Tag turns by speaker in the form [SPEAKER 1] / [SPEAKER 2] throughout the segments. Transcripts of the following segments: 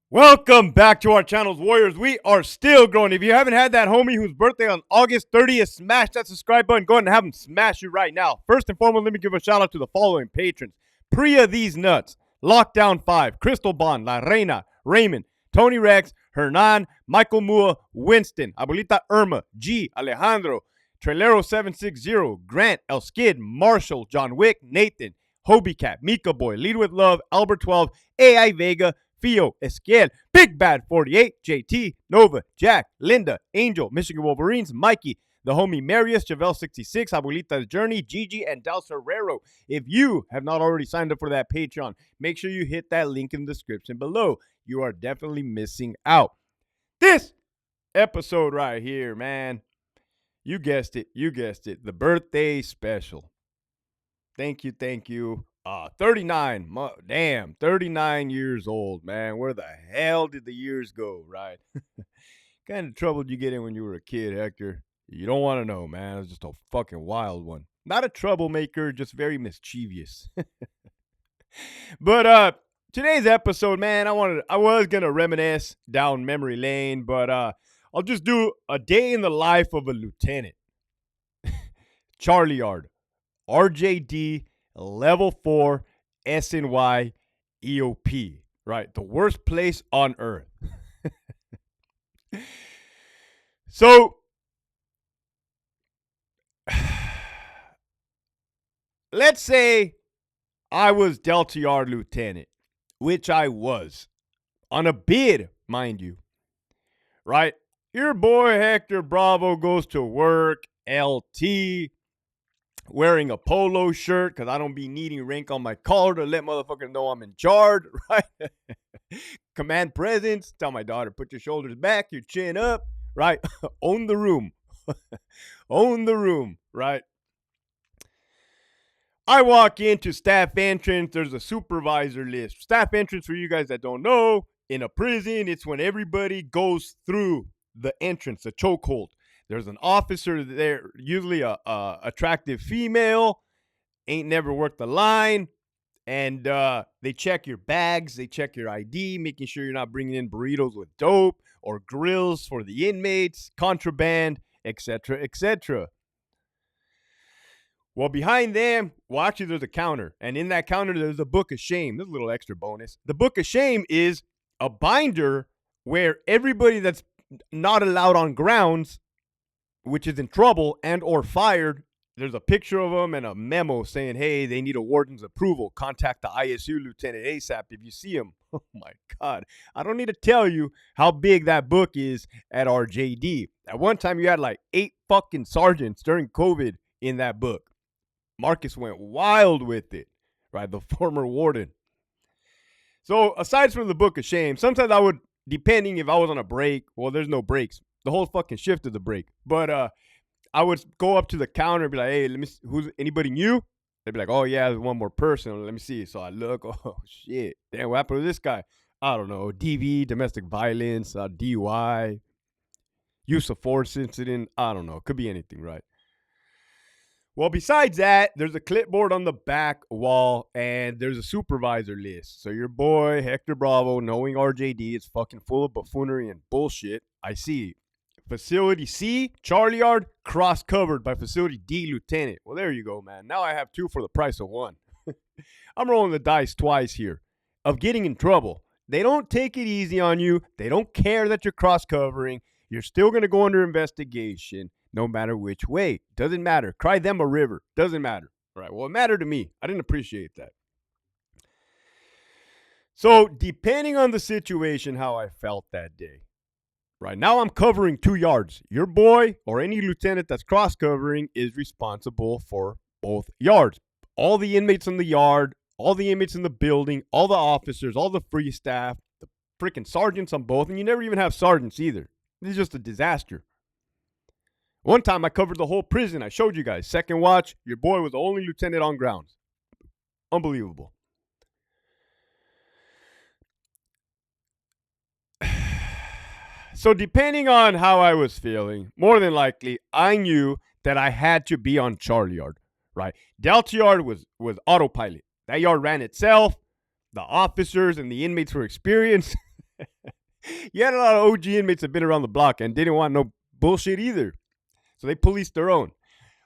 [SPEAKER 1] Welcome back to our channels, Warriors. We are still growing. If you haven't had that homie whose birthday on August 30th, smash that subscribe button. Go ahead and have him smash you right now. First and foremost, let me give a shout out to the following patrons. Priya These Nuts, Lockdown 5, Crystal Bond, La Reina, Raymond, Tony Rex, Hernan, Michael Mua, Winston, Abuelita Irma, G, Alejandro, Trailero 760, Grant, El Skid, Marshall, John Wick, Nathan, Hobie Cat, Mika Boy, Lead With Love, Albert 12, AI Vega, Fio, Esquiel, Big Bad 48, JT, Nova, Jack, Linda, Angel, Michigan Wolverines, Mikey, the homie Marius, Javel 66, Abuelita's Journey, Gigi, and Dal Herrero. If you have not already signed up for that Patreon, make sure you hit that link in the description below. You are definitely missing out. This episode right here, man, you guessed it, the birthday special. Thank you. 39, damn, 39 years old, man. Where the hell did the years go, right? Kind of trouble did you get in when you were a kid, Hector? You don't want to know, man. It was just a fucking wild one. Not a troublemaker, just very mischievous. But today's episode, man, I was gonna reminisce down memory lane, but I'll just do a day in the life of a lieutenant. Charli Yard, RJD, Level 4 SNY EOP, right? The worst place on earth. So, let's say I was Delta Yard Lieutenant, which I was, on a bid, mind you, right? Your boy Hector Bravo goes to work, LT, wearing a polo shirt because I don't be needing rank on my collar to let motherfuckers know I'm in charge, right? Command presence. Tell my daughter, put your shoulders back, your chin up, right? Own the room. Own the room, right? I walk into staff entrance. There's a supervisor list. Staff entrance, for you guys that don't know, in a prison, it's when everybody goes through the entrance, the chokehold. There's an officer there, usually a attractive female, ain't never worked the line, and they check your bags, they check your ID, making sure you're not bringing in burritos with dope or grills for the inmates, contraband, etc., etc. Well, behind them, well, actually, there's a counter, and in that counter, there's a book of shame. This is a little extra bonus. The book of shame is a binder where everybody that's not allowed on grounds, which is in trouble and or fired, there's a picture of them and a memo saying, hey, they need a warden's approval. Contact the ISU lieutenant ASAP if you see him. Oh, my God. I don't need to tell you how big that book is at RJD. At one time, you had like 8 fucking sergeants during COVID in that book. Marcus went wild with it, right? The former warden. So aside from the book of shame, sometimes I would, depending if I was on a break, well, there's no breaks. The whole fucking shift is a break. But I would go up to the counter and be like, hey, let me see, who's anybody new? They'd be like, oh, yeah, there's one more person. Let me see. So I look, oh, shit. Damn, what happened to this guy? I don't know. DV, domestic violence, DUI, use of force incident. I don't know. Could be anything, right? Well, besides that, there's a clipboard on the back wall, and there's a supervisor list. So your boy, Hector Bravo, knowing RJD, is fucking full of buffoonery and bullshit. I see. Facility C, Charli Yard, cross-covered by Facility D, Lieutenant. Well, there you go, man. Now I have 2 for the price of 1. I'm rolling the dice twice here of getting in trouble. They don't take it easy on you. They don't care that you're cross-covering. You're still going to go under investigation no matter which way. Doesn't matter. Cry them a river. Doesn't matter. All right. Well, it mattered to me. I didn't appreciate that. So, depending on the situation, how I felt that day. Right now, I'm covering 2 yards. Your boy or any lieutenant that's cross-covering is responsible for both yards. All the inmates in the yard, all the inmates in the building, all the officers, all the free staff, the freaking sergeants on both, and you never even have sergeants either. This is just a disaster. One time, I covered the whole prison. I showed you guys. Second watch, your boy was the only lieutenant on grounds. Unbelievable. So depending on how I was feeling, more than likely, I knew that I had to be on Charli Yard, right? Delta Yard was autopilot. That yard ran itself. The officers and the inmates were experienced. You had a lot of OG inmates that been around the block and didn't want no bullshit either. So they policed their own.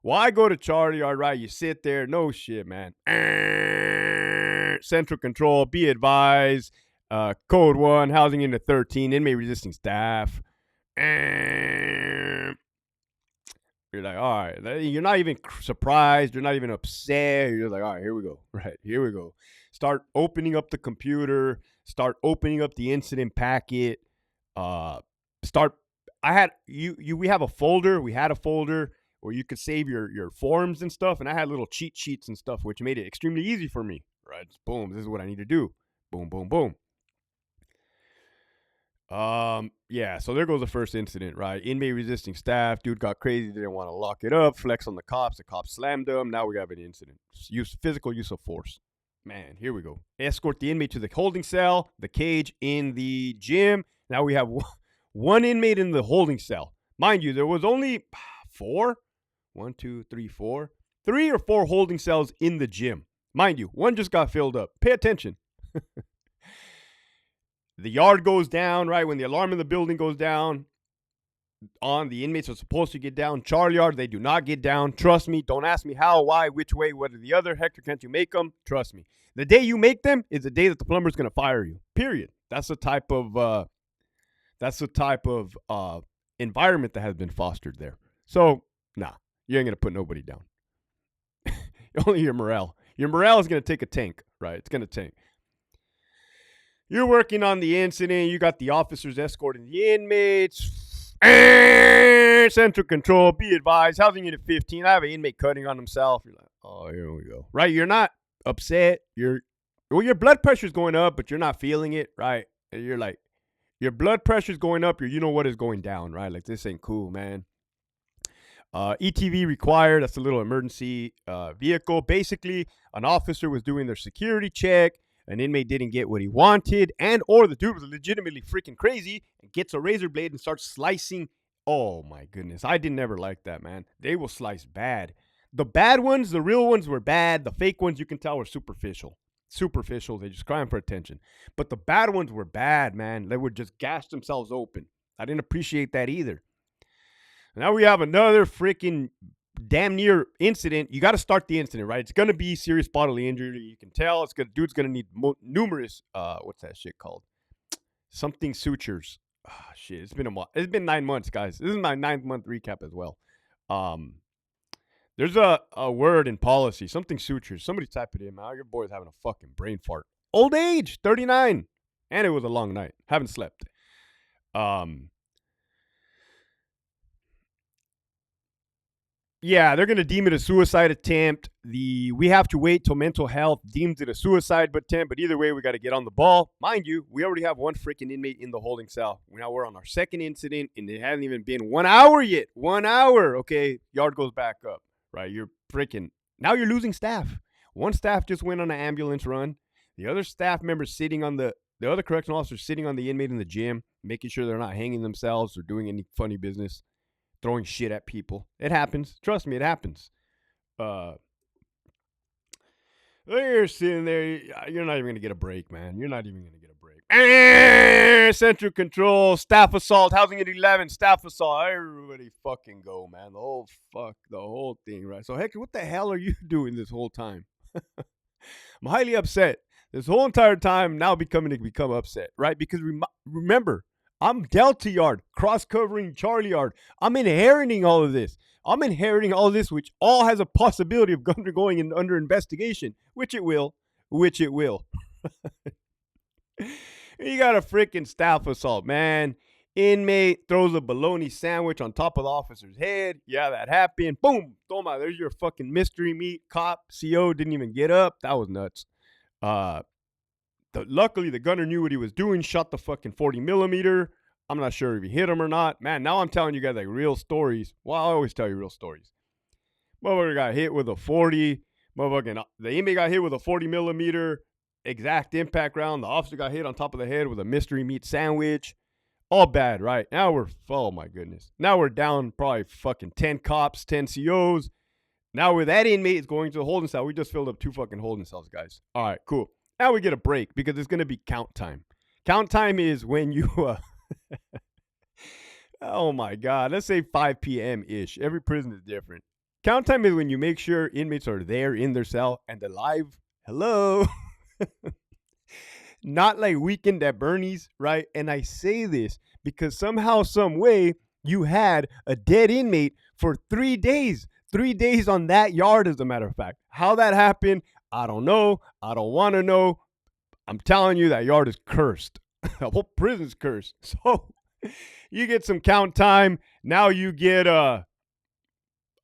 [SPEAKER 1] Well, I go to Charli Yard, right? You sit there. No shit, man. Central control, be advised. Code 1, housing unit 13, inmate resisting staff. You're like, all right. You're not even surprised. You're not even upset. You're like, all right, here we go. Right, here we go. Start opening up the computer. Start opening up the incident packet. We have a folder. We had a folder where you could save your forms and stuff. And I had little cheat sheets and stuff, which made it extremely easy for me. Right, just boom. This is what I need to do. Boom, boom, boom. Yeah, so there goes the first incident, right? Inmate resisting staff. Dude got crazy, didn't want to lock it up, flex on the cops. The cops slammed him. Now we have an incident. Physical use of force. Man, here we go. Escort the inmate to the holding cell, the cage in the gym. Now we have one inmate in the holding cell. Mind you, there was only 4. 1, 2, 3, 4. 3 or 4 holding cells in the gym. Mind you, one just got filled up. Pay attention. The yard goes down, right? When the alarm in the building goes down, the inmates are supposed to get down. Charli Yard, they do not get down. Trust me. Don't ask me how, why, which way, what or the other. Hector, can't you make them? Trust me. The day you make them is the day that the plumber's going to fire you. Period. That's the type of environment that has been fostered there. So, nah, you ain't going to put nobody down. Only your morale. Your morale is going to take a tank, right? It's going to tank. You're working on the incident. You got the officers escorting the inmates. Central control, be advised. Housing unit 15. I have an inmate cutting on himself. You're like, oh, here we go. Right? You're not upset. Your blood pressure's going up, but you're not feeling it, right? And you're like, your blood pressure's going up. You know what is going down, right? Like, this ain't cool, man. ETV required. That's a little emergency vehicle. Basically, an officer was doing their security check. An inmate didn't get what he wanted, or the dude was legitimately freaking crazy and gets a razor blade and starts slicing. Oh my goodness. I didn't ever like that, man. They will slice bad. The bad ones, the real ones were bad. The fake ones, you can tell, were superficial. They just crying for attention. But the bad ones were bad, man. They would just gash themselves open. I didn't appreciate that either. Now we have another freaking damn near incident. You got to start the incident, right? It's going to be serious bodily injury. You can tell dude's going to need numerous, what's that shit called? Something sutures. Shit, it's been a while. It's been 9 months, guys. This is my 9-month recap as well. There's a word in policy, something sutures. Somebody type it in, man. Your boy's having a fucking brain fart. Old age, 39. And it was a long night. Haven't slept. Yeah, they're going to deem it a suicide attempt. We have to wait till mental health deems it a suicide attempt, but either way, we got to get on the ball. Mind you, we already have one freaking inmate in the holding cell. Now we're on our second incident, and it hasn't even been 1 hour yet. 1 hour. Okay, yard goes back up, right? Now you're losing staff. One staff just went on an ambulance run. The other staff members sitting on the other correctional officers sitting on the inmate in the gym, making sure they're not hanging themselves or doing any funny business. Throwing shit at people. It happens. Trust me, it happens. You're sitting there. You're not even going to get a break, man. You're not even going to get a break. Central control, staff assault, housing at 11, staff assault. Everybody fucking go, man. The whole thing, right? So, Hector, what the hell are you doing this whole time? I'm highly upset. This whole entire time now become upset, right? Because remember, I'm Delta Yard, cross-covering Charli Yard. I'm inheriting all of this. Which all has a possibility of undergoing under investigation, which it will. You got a freaking staff assault, man. Inmate throws a bologna sandwich on top of the officer's head. Yeah, that happened. Boom. Toma, there's your fucking mystery meat. Cop, CO didn't even get up. That was nuts. Luckily, the gunner knew what he was doing, shot the fucking 40 millimeter. I'm not sure if he hit him or not. Man, now I'm telling you guys like real stories. Well, I always tell you real stories. Motherfucker got hit with a 40. The inmate got hit with a 40 millimeter exact impact round. The officer got hit on top of the head with a mystery meat sandwich. All bad, right? Now oh my goodness. Now we're down probably fucking 10 cops, 10 COs. Now where that inmate is going to the holding cell, we just filled up 2 fucking holding cells, guys. All right, cool. Now we get a break because it's going to be count time. Count time is when you oh my god, let's say 5 p.m. ish. Every prison is different. Count time is when you make sure inmates are there in their cell and alive. Hello. Not like Weekend at Bernie's, right? And I say this because somehow, some way, you had a dead inmate for 3 days. 3 days on that yard, as a matter of fact. How that happened, I don't know. I don't want to know. I'm telling you, that yard is cursed. The whole prison's cursed. So you get some count time. Now you get a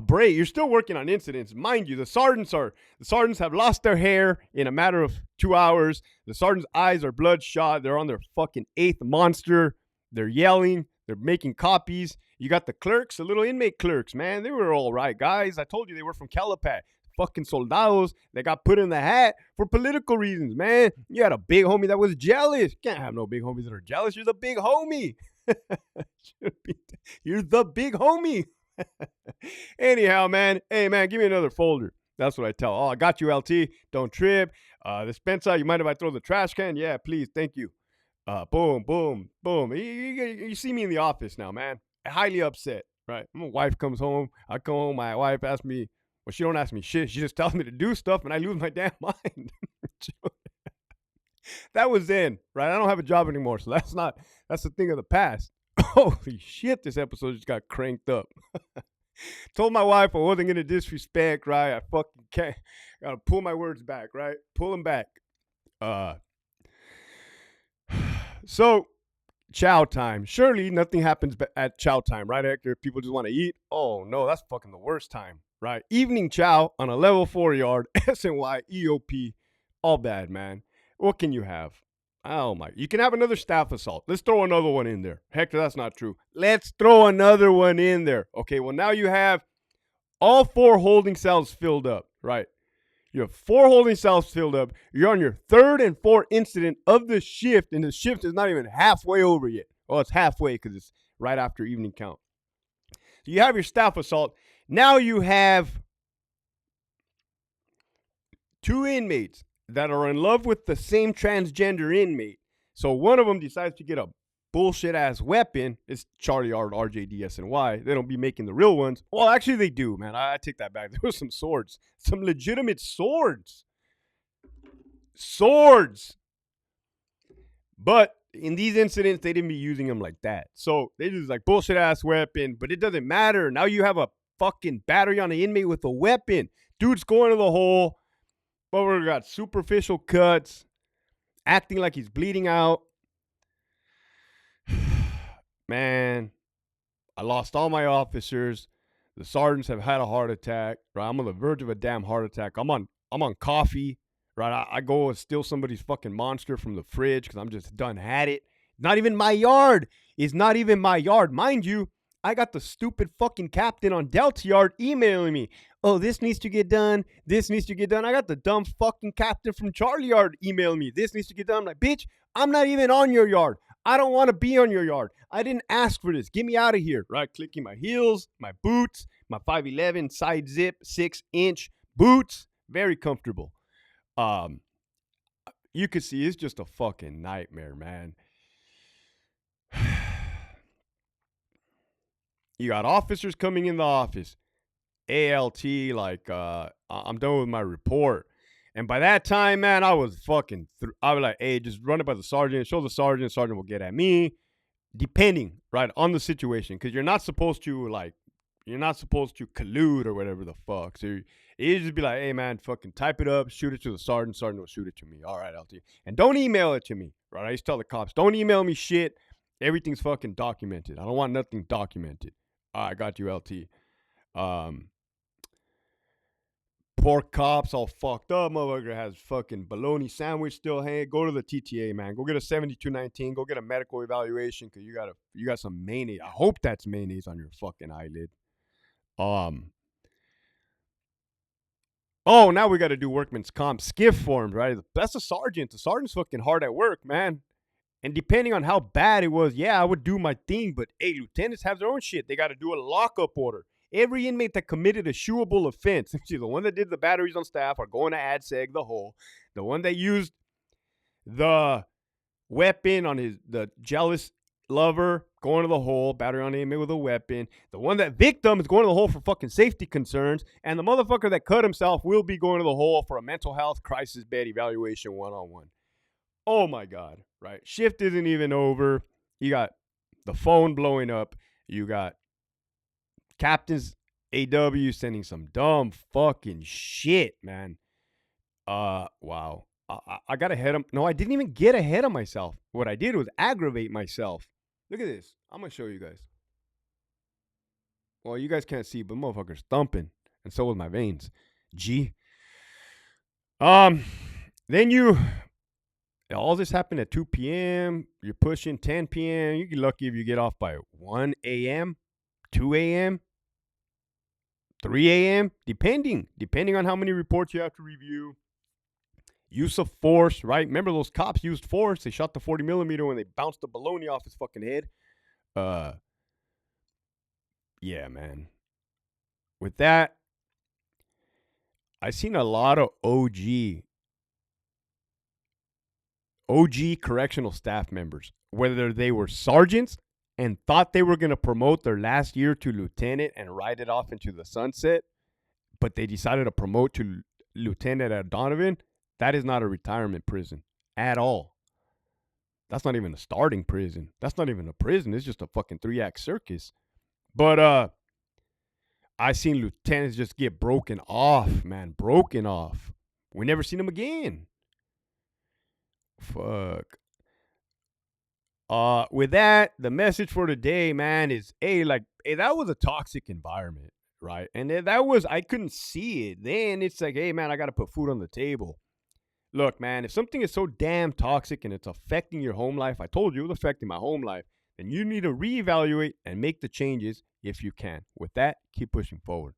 [SPEAKER 1] break. You're still working on incidents. Mind you, the sergeants have lost their hair in a matter of 2 hours. The sergeants' eyes are bloodshot. They're on their fucking eighth monster. They're yelling. They're making copies. You got the clerks, the little inmate clerks, man. They were all right, guys. I told you they were from Calipat. Fucking soldados that got put in the hat for political reasons, man. You had a big homie that was jealous. Can't have no big homies that are jealous. You're the big homie. You're the big homie. Anyhow, man. Hey, man, give me another folder. That's what I tell. Oh, I got you, LT. Don't trip. Dispensa, you mind if I throw the trash can? Yeah, please. Thank you. Boom, boom, boom. You see me in the office now, man. Highly upset, right? My wife comes home. I come home. My wife asks me, well, she don't ask me shit. She just tells me to do stuff, and I lose my damn mind. That was then, right? I don't have a job anymore, so that's the thing of the past. Holy shit, this episode just got cranked up. Told my wife I wasn't going to disrespect, right? I fucking can't. Gotta pull my words back, right? Pull them back. So, chow time. Surely nothing happens at chow time, right, Hector? People just want to eat. Oh, no, that's fucking the worst time, right? Evening chow on a level 4 yard, SNY, EOP, all bad, man. What can you have? Oh, my. You can have another staff assault. Let's throw another one in there. Hector, that's not true. Let's throw another one in there. Okay, well, now you have all 4 holding cells filled up, right? You have 4 holding cells filled up. You're on your 3rd and 4th incident of the shift, and the shift is not even halfway over yet. Well, it's halfway because it's right after evening count. So you have your staff assault. Now you have 2 inmates that are in love with the same transgender inmate. So one of them decides to get a bullshit ass weapon. It's Charli Yard, RJDSNY. They don't be making the real ones. Well, actually they do, man. I take that back. There were some swords. Some legitimate swords. Swords. But in these incidents, they didn't be using them like that. So they just like bullshit ass weapon, but it doesn't matter. Now you have a fucking battery on an inmate with a weapon. Dude's going to the hole. But we got superficial cuts, acting like he's bleeding out. Man, I lost all my officers. The sergeants have had a heart attack. Right, I'm on the verge of a damn heart attack. I'm on coffee. Right, I go and steal somebody's fucking monster from the fridge because I'm just done had it. Not even my yard. It's not even my yard, mind you. I got the stupid fucking captain on Delta Yard emailing me. Oh, this needs to get done. This needs to get done. I got the dumb fucking captain from Charli Yard emailing me. This needs to get done. I'm like, bitch, I'm not even on your yard. I don't want to be on your yard. I didn't ask for this. Get me out of here. Right? Clicking my heels, my boots, my 5'11 side zip, 6-inch boots. Very comfortable. You could see it's just a fucking nightmare, man. You got officers coming in the office. ALT, like, I'm done with my report. And by that time, man, I was fucking, I was like, hey, just run it by the sergeant. Show the sergeant. Sergeant will get at me. Depending, right, on the situation. Because you're not supposed to collude or whatever the fuck. So you just be like, hey, man, fucking type it up. Shoot it to the sergeant. Sergeant will shoot it to me. All right, LT. And don't email it to me, right? I used to tell the cops, don't email me shit. Everything's fucking documented. I don't want nothing documented. I got you, LT. Poor cops all fucked up. Motherfucker has fucking bologna sandwich still hanging. Go to the TTA, man. Go get a 7219. Go get a medical evaluation because you got some mayonnaise. I hope that's mayonnaise on your fucking eyelid. Oh, now we got to do workman's comp skiff forms, right? That's a sergeant. The sergeant's fucking hard at work, man. And depending on how bad it was, yeah, I would do my thing. But, hey, lieutenants have their own shit. They got to do a lockup order. Every inmate that committed a shooable offense, the one that did the batteries on staff are going to ADSEG the whole. The one that used the weapon on the jealous lover, going to the hole, battery on inmate with a weapon. The one that victim is going to the hole for fucking safety concerns, and the motherfucker that cut himself will be going to the hole for a mental health crisis bed evaluation 1-on-1. Oh my God, right? Shift isn't even over. You got the phone blowing up. You got Captain's AW sending some dumb fucking shit, man. Wow. I got ahead of, no, I didn't even get ahead of myself. What I did was aggravate myself. Look at this. I'm going to show you guys. Well, you guys can't see, but motherfucker's thumping. And so was my veins. G. Then all this happened at 2 p.m. You're pushing 10 p.m. You get lucky if you get off by 1 a.m., 2 a.m., 3 a.m., depending on how many reports you have to review. Use of force, right? Remember those cops used force? They shot the 40 millimeter when they bounced the baloney off his fucking head. Yeah, man. With that, I seen a lot of OG correctional staff members, whether they were sergeants and thought they were going to promote their last year to lieutenant and ride it off into the sunset, but they decided to promote to lieutenant at Donovan. That is not a retirement prison at all. That's not even a starting prison. That's not even a prison. It's just a fucking 3-act circus. But I seen lieutenants just get broken off, man. Broken off. We never seen them again. Fuck. With that, the message for today, man, is that was a toxic environment, right? And that was, I couldn't see it. Then it's like, hey, man, I got to put food on the table. Look, man, if something is so damn toxic and it's affecting your home life, I told you it was affecting my home life, then you need to reevaluate and make the changes if you can. With that, keep pushing forward.